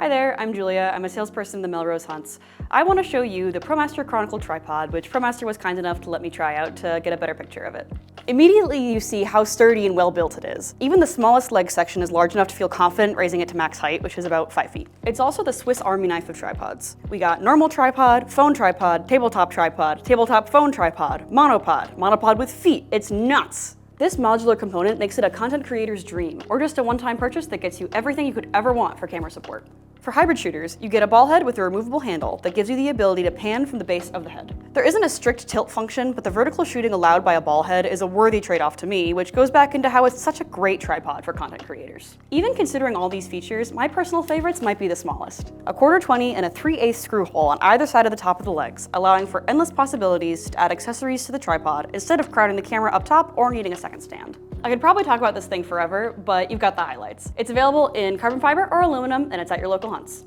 Hi there, I'm Julia. I'm a salesperson in the Melrose Hunts. I want to show you the ProMaster Chronicle Tripod, which ProMaster was kind enough to let me try out to get a better picture of it. Immediately you see how sturdy and well built it is. Even the smallest leg section is large enough to feel confident raising it to max height, which is about 5 feet. It's also the Swiss Army knife of tripods. We got normal tripod, phone tripod, tabletop phone tripod, monopod with feet. It's nuts! This modular component makes it a content creator's dream, or just a one-time purchase that gets you everything you could ever want for camera support. For hybrid shooters, you get a ball head with a removable handle that gives you the ability to pan from the base of the head. There isn't a strict tilt function, but the vertical shooting allowed by a ball head is a worthy trade-off to me, which goes back into how it's such a great tripod for content creators. Even considering all these features, my personal favorites might be the smallest. A 1/4-20 and a 3/8 screw hole on either side of the top of the legs, allowing for endless possibilities to add accessories to the tripod instead of crowding the camera up top or needing a second stand. I could probably talk about this thing forever, but you've got the highlights. It's available in carbon fiber or aluminum, and it's at your local Hunts.